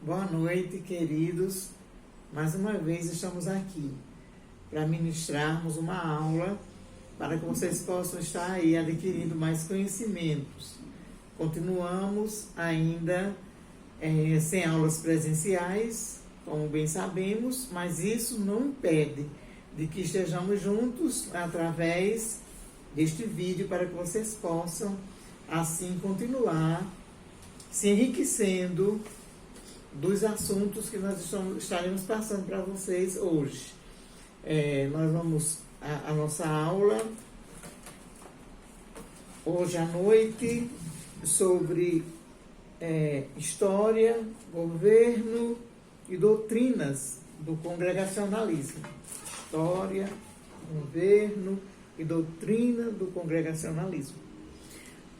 Boa noite, queridos. Mais uma vez estamos aqui para ministrarmos uma aula para que vocês possam estar aí adquirindo mais conhecimentos. Continuamos ainda sem aulas presenciais, como bem sabemos, mas isso não impede de que estejamos juntos através deste vídeo para que vocês possam assim continuar se enriquecendo dos assuntos que nós estaremos passando para vocês hoje. Nós vamos a nossa aula hoje à noite sobre história, governo e doutrinas do congregacionalismo. História, governo e doutrina do congregacionalismo.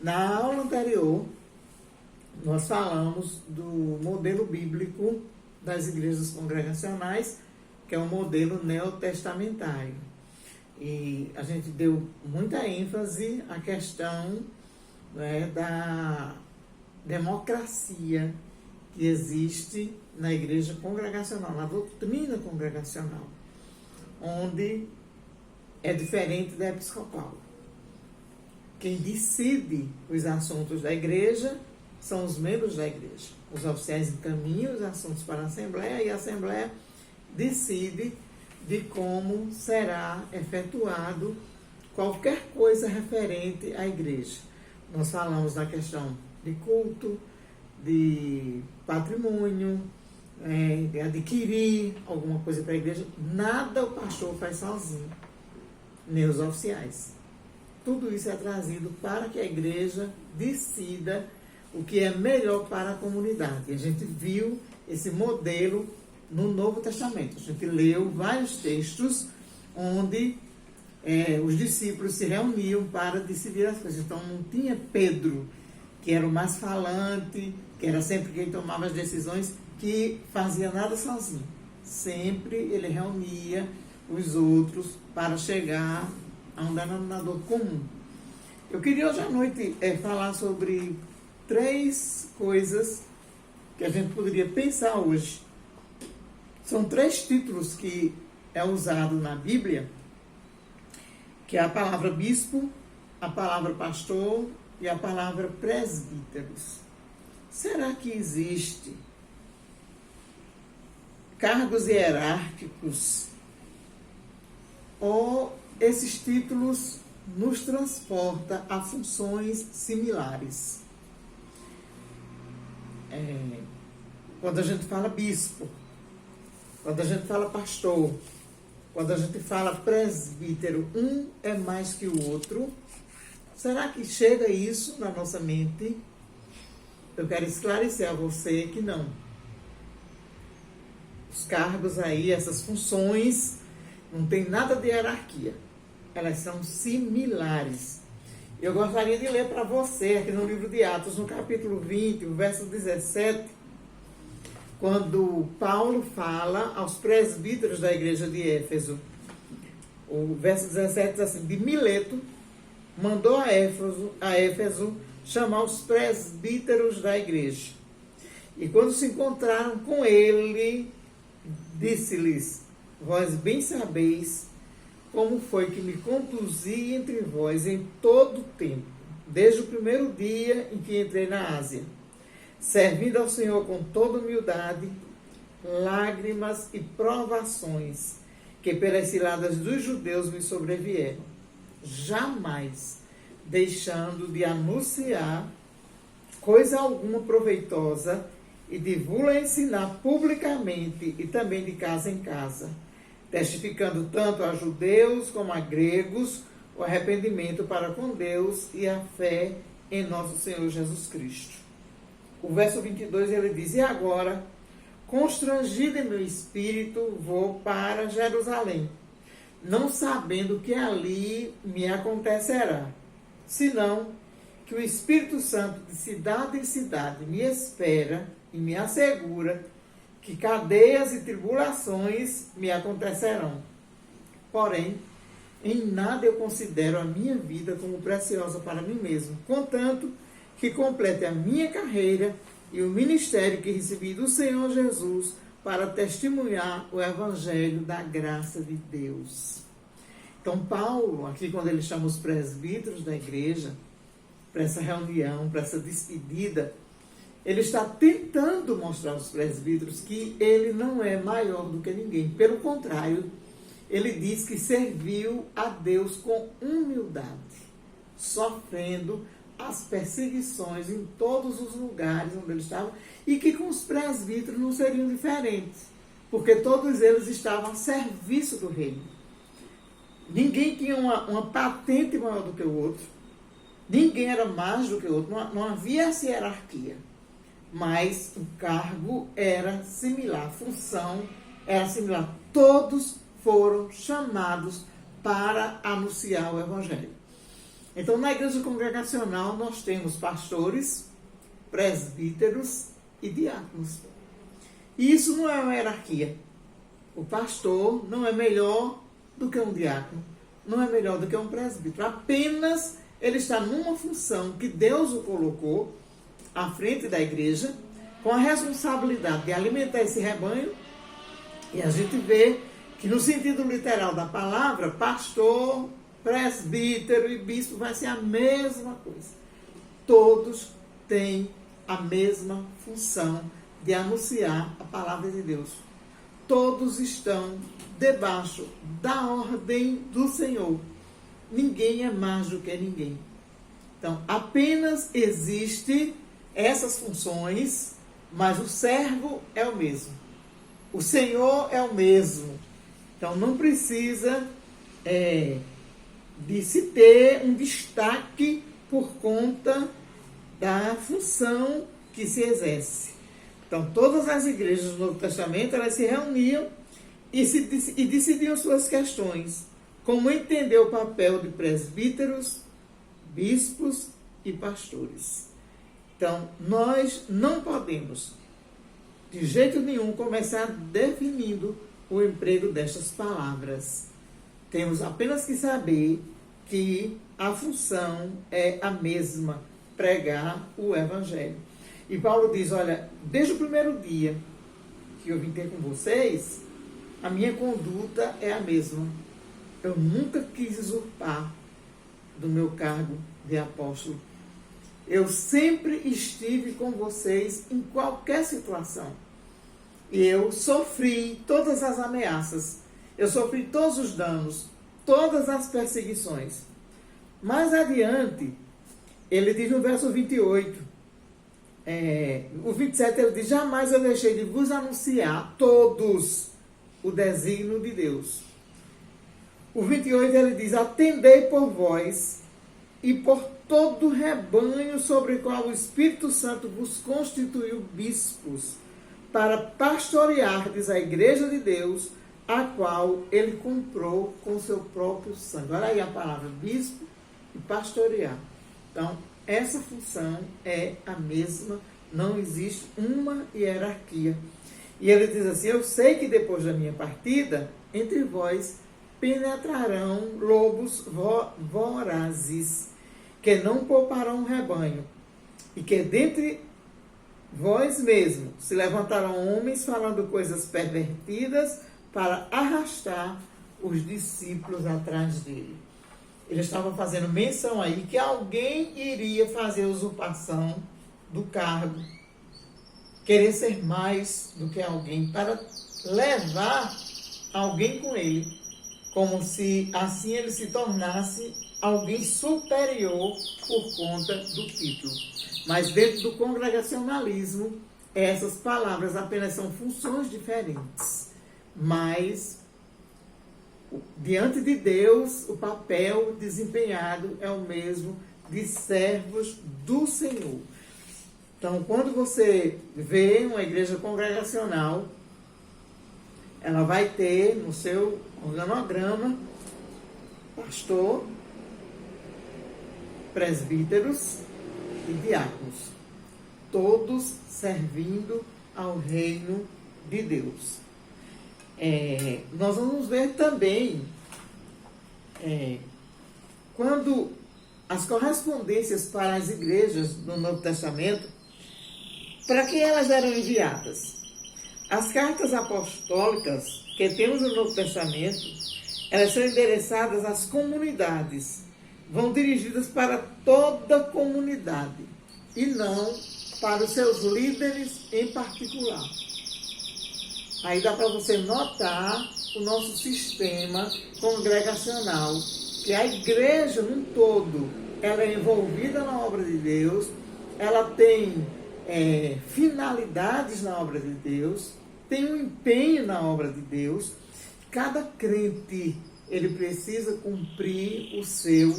Na aula anterior, nós falamos do modelo bíblico das igrejas congregacionais, que é um modelo neotestamentário. E a gente deu muita ênfase à questão da democracia que existe na igreja congregacional, na doutrina congregacional, onde é diferente da episcopal. Quem decide os assuntos da igreja são os membros da igreja. Os oficiais encaminham os assuntos para a Assembleia e a Assembleia decide de como será efetuado qualquer coisa referente à igreja. Nós falamos da questão de culto, de patrimônio, de adquirir alguma coisa para a igreja. Nada o pastor faz sozinho, nem os oficiais. Tudo isso é trazido para que a igreja decida o que é melhor para a comunidade. E a gente viu esse modelo no Novo Testamento. A gente leu vários textos onde os discípulos se reuniam para decidir as coisas. Então não tinha Pedro, que era o mais falante, que era sempre quem tomava as decisões, que fazia nada sozinho. Sempre ele reunia os outros para chegar a um denominador comum. Eu queria hoje à noite falar sobre 3 coisas que a gente poderia pensar hoje. São 3 títulos que é usado na Bíblia, que é a palavra bispo, a palavra pastor e a palavra presbíteros. Será que existe cargos hierárquicos ou esses títulos nos transportam a funções similares? Quando a gente fala bispo, quando a gente fala pastor, quando a gente fala presbítero, um é mais que o outro. Será que chega isso na nossa mente? Eu quero esclarecer a você que não. Os cargos aí, essas funções, não tem nada de hierarquia. Elas são similares. Eu gostaria de ler para você aqui no livro de Atos, no capítulo 20, o verso 17, quando Paulo fala aos presbíteros da igreja de Éfeso. O verso 17 diz assim: de Mileto mandou a Éfeso chamar os presbíteros da igreja. E quando se encontraram com ele, disse-lhes: vós bem sabeis como foi que me conduzi entre vós em todo o tempo, desde o primeiro dia em que entrei na Ásia, servindo ao Senhor com toda humildade, lágrimas e provações que pelas ciladas dos judeus me sobrevieram, jamais deixando de anunciar coisa alguma proveitosa e de vos ensinar publicamente e também de casa em casa, testificando tanto a judeus como a gregos o arrependimento para com Deus e a fé em nosso Senhor Jesus Cristo. O verso 22 ele diz: e agora, constrangido em meu espírito, vou para Jerusalém, não sabendo o que ali me acontecerá, senão que o Espírito Santo de cidade em cidade me espera e me assegura que cadeias e tribulações me acontecerão. Porém, em nada eu considero a minha vida como preciosa para mim mesmo, contanto que complete a minha carreira e o ministério que recebi do Senhor Jesus para testemunhar o evangelho da graça de Deus. Então, Paulo, aqui quando ele chama os presbíteros da igreja, para essa reunião, para essa despedida, ele está tentando mostrar aos presbíteros que ele não é maior do que ninguém. Pelo contrário, ele diz que serviu a Deus com humildade, sofrendo as perseguições em todos os lugares onde ele estava, e que com os presbíteros não seriam diferentes, porque todos eles estavam a serviço do reino. Ninguém tinha uma patente maior do que o outro, ninguém era mais do que o outro, não havia essa hierarquia, mas o cargo era similar, a função era similar. Todos foram chamados para anunciar o evangelho. Então, na igreja congregacional, nós temos pastores, presbíteros e diáconos. E isso não é uma hierarquia. O pastor não é melhor do que um diácono, não é melhor do que um presbítero. Apenas ele está numa função que Deus o colocou à frente da igreja, com a responsabilidade de alimentar esse rebanho. E a gente vê que, no sentido literal da palavra, pastor, presbítero e bispo vai ser a mesma coisa. Todos têm a mesma função de anunciar a palavra de Deus. Todos estão debaixo da ordem do Senhor. Ninguém é mais do que ninguém. Então, apenas existe essas funções, mas o servo é o mesmo. O Senhor é o mesmo. Então, não precisa de se ter um destaque por conta da função que se exerce. Então, todas as igrejas do Novo Testamento, elas se reuniam e decidiam suas questões, como entender o papel de presbíteros, bispos e pastores. Então, nós não podemos, de jeito nenhum, começar definindo o emprego destas palavras. Temos apenas que saber que a função é a mesma, pregar o evangelho. E Paulo diz, olha, desde o primeiro dia que eu vim ter com vocês, a minha conduta é a mesma. Eu nunca quis usurpar do meu cargo de apóstolo. Eu sempre estive com vocês em qualquer situação. E eu sofri todas as ameaças. Eu sofri todos os danos, todas as perseguições. Mais adiante, ele diz no verso 28, o 27 ele diz, jamais eu deixei de vos anunciar a todos o desígnio de Deus. O 28 ele diz, atendei por vós e por todo o rebanho sobre o qual o Espírito Santo vos constituiu bispos, para pastoreardes a igreja de Deus, a qual ele comprou com seu próprio sangue. Olha aí a palavra bispo e pastorear. Então, essa função é a mesma, não existe uma hierarquia. E ele diz assim, eu sei que depois da minha partida, entre vós penetrarão lobos vorazes, que não pouparão o rebanho, e que dentre vós mesmos se levantarão homens falando coisas pervertidas para arrastar os discípulos atrás dele. Ele estava fazendo menção aí que alguém iria fazer usurpação do cargo, querer ser mais do que alguém, para levar alguém com ele, como se assim ele se tornasse alguém superior por conta do título. Mas dentro do congregacionalismo, essas palavras apenas são funções diferentes. Mas, diante de Deus, o papel desempenhado é o mesmo de servos do Senhor. Então, quando você vê uma igreja congregacional, ela vai ter no seu organograma pastor, presbíteros e diáconos, todos servindo ao reino de Deus. Nós vamos ver também quando as correspondências para as igrejas do Novo Testamento, Para que elas eram enviadas? As cartas apostólicas que temos no Novo Testamento, elas são endereçadas às comunidades, vão dirigidas para toda a comunidade e não para os seus líderes em particular. Aí dá para você notar o nosso sistema congregacional, que a igreja num todo, ela é envolvida na obra de Deus, ela tem finalidades na obra de Deus, tem um empenho na obra de Deus. Cada crente, ele precisa cumprir o seu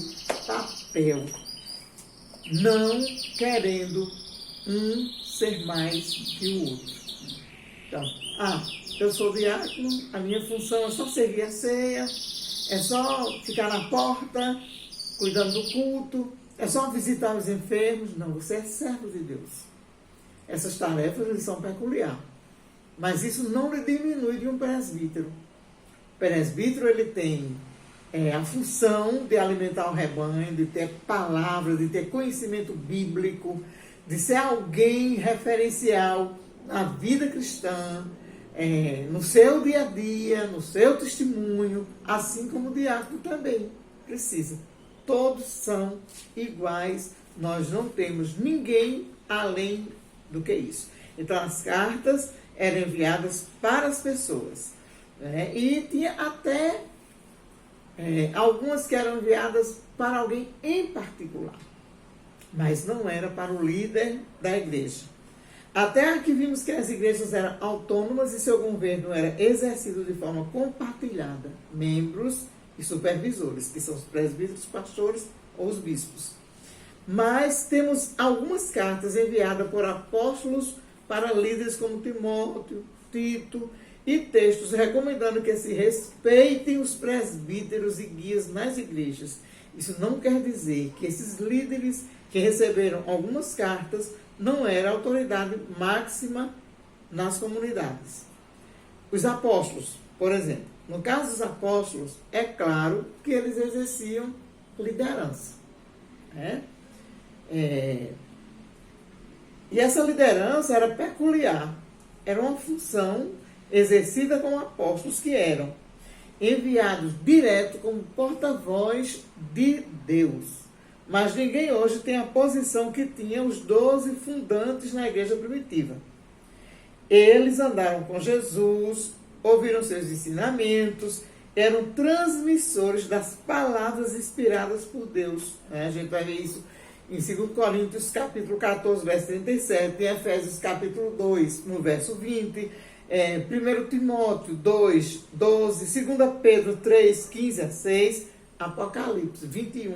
papel, não querendo um ser mais que o outro. Então, eu sou diácono, a minha função é só servir a ceia, é só ficar na porta, cuidando do culto, é só visitar os enfermos. Não, você é servo de Deus. Essas tarefas eles são peculiares. Mas isso não lhe diminui de um presbítero. O presbítero, ele tem a função de alimentar o rebanho, de ter palavra, de ter conhecimento bíblico, de ser alguém referencial na vida cristã, no seu dia a dia, no seu testemunho, assim como o diácono também precisa. Todos são iguais, nós não temos ninguém além do que isso. Então, as cartas eram enviadas para as pessoas, né? E tinha até algumas que eram enviadas para alguém em particular, mas não era para o líder da igreja. Até aqui vimos que as igrejas eram autônomas e seu governo era exercido de forma compartilhada, membros e supervisores, que são os presbíteros, pastores ou os bispos. Mas temos algumas cartas enviadas por apóstolos para líderes como Timóteo, Tito, e textos recomendando que se respeitem os presbíteros e guias nas igrejas. Isso não quer dizer que esses líderes que receberam algumas cartas não eram autoridade máxima nas comunidades. Os apóstolos, por exemplo, no caso dos apóstolos, é claro que eles exerciam liderança, né? E essa liderança era peculiar, era uma função exercida com apóstolos que eram enviados direto como porta-voz de Deus. Mas ninguém hoje tem a posição que tinha os 12 fundantes na igreja primitiva. Eles andaram com Jesus, ouviram seus ensinamentos, eram transmissores das palavras inspiradas por Deus. A gente vai ver isso em 2 Coríntios, capítulo 14, verso 37, em Efésios, capítulo 2, no verso 20, 1 Timóteo 2, 12, 2 Pedro 3, 15 a 6, Apocalipse 21,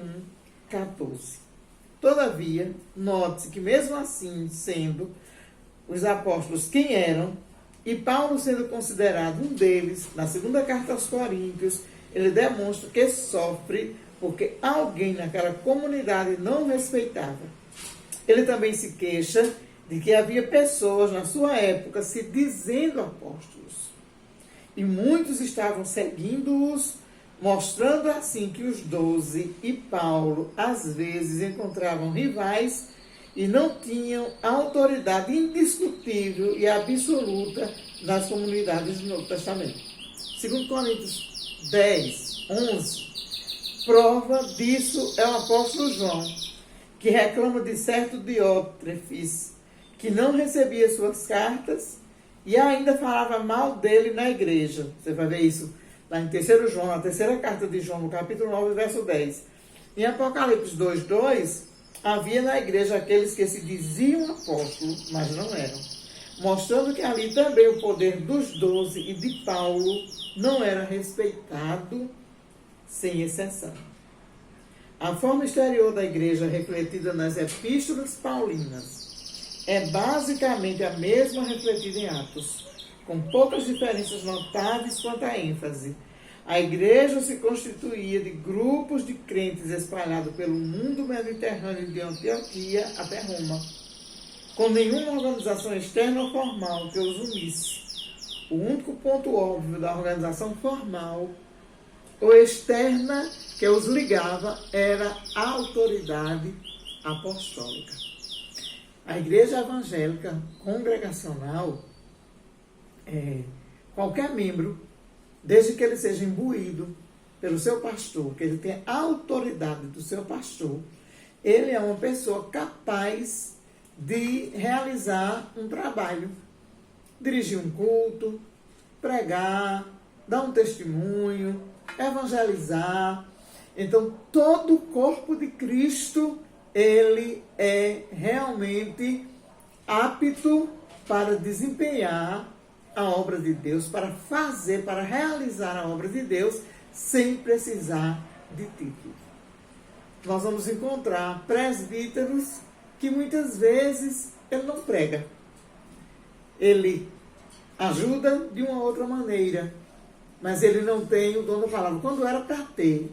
14. Todavia, note-se que mesmo assim, sendo os apóstolos quem eram, e Paulo sendo considerado um deles, na segunda carta aos Coríntios, ele demonstra que sofre porque alguém naquela comunidade não o respeitava. Ele também se queixa de que havia pessoas na sua época se dizendo apóstolos. E muitos estavam seguindo-os, mostrando assim que os 12 e Paulo, às vezes, encontravam rivais e não tinham autoridade indiscutível e absoluta nas comunidades do Novo Testamento. 2 Coríntios 10, 11, prova disso é o apóstolo João, que reclama de certo Diótrefes, que não recebia suas cartas e ainda falava mal dele na igreja. Você vai ver isso lá em 3 João, na terceira carta de João, no capítulo 9, verso 10. Em Apocalipse 2, 2, havia na igreja aqueles que se diziam apóstolos, mas não eram, mostrando que ali também o poder dos 12 e de Paulo não era respeitado, sem exceção. A forma exterior da igreja refletida nas epístolas paulinas é basicamente a mesma refletida em Atos, com poucas diferenças notáveis quanto à ênfase. A igreja se constituía de grupos de crentes espalhados pelo mundo mediterrâneo de Antioquia até Roma, com nenhuma organização externa ou formal que os unisse. O único ponto óbvio da organização formal ou externa que os ligava era a autoridade apostólica. A igreja evangélica congregacional, qualquer membro, desde que ele seja imbuído pelo seu pastor, que ele tenha a autoridade do seu pastor, ele é uma pessoa capaz de realizar um trabalho, dirigir um culto, pregar, dar um testemunho, evangelizar. Então, todo o corpo de Cristo, ele é realmente apto para desempenhar a obra de Deus, para realizar a obra de Deus, sem precisar de título. Nós vamos encontrar presbíteros que muitas vezes ele não prega. Ele ajuda de uma outra maneira, mas ele não tem o dom da palavra. Quando era para ter,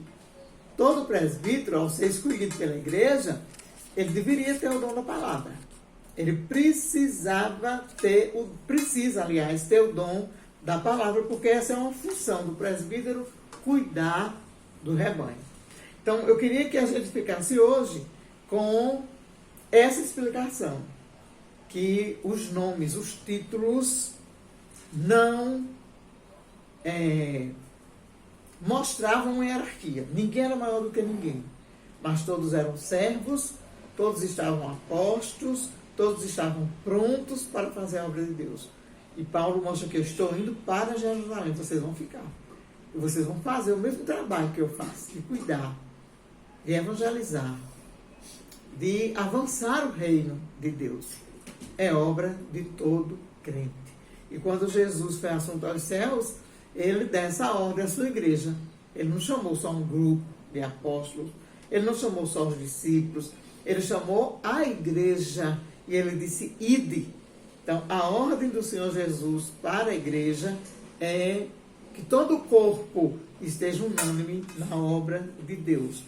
todo presbítero, ao ser escolhido pela igreja, ele deveria ter o dom da palavra. Ele precisa, aliás, ter o dom da palavra, porque essa é uma função do presbítero, cuidar do rebanho. Então, eu queria que a gente ficasse hoje com essa explicação, que os nomes, os títulos, não mostravam uma hierarquia. Ninguém era maior do que ninguém, mas todos eram servos, todos estavam apostos, todos estavam prontos para fazer a obra de Deus. E Paulo mostra que eu estou indo para Jerusalém, vocês vão ficar. E vocês vão fazer o mesmo trabalho que eu faço, de cuidar, de evangelizar, de avançar o reino de Deus. É obra de todo crente. E quando Jesus foi assunto aos céus, ele dá essa ordem à sua igreja. Ele não chamou só um grupo de apóstolos, ele não chamou só os discípulos, ele chamou a igreja e ele disse: ide. Então, a ordem do Senhor Jesus para a igreja é que todo o corpo esteja unânime na obra de Deus.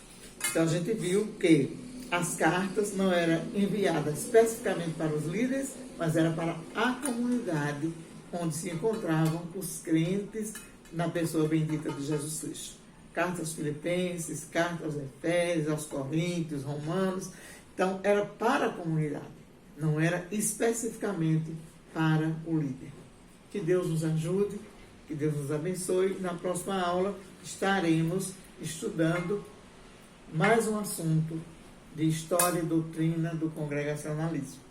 Então, a gente viu que as cartas não eram enviadas especificamente para os líderes, mas era para a comunidade onde se encontravam os crentes na pessoa bendita de Jesus Cristo. Cartas aos Filipenses, cartas aos Efésios, aos Coríntios, Romanos. Então, era para a comunidade, não era especificamente para o líder. Que Deus nos ajude, que Deus nos abençoe. Na próxima aula estaremos estudando mais um assunto de história e doutrina do congregacionalismo.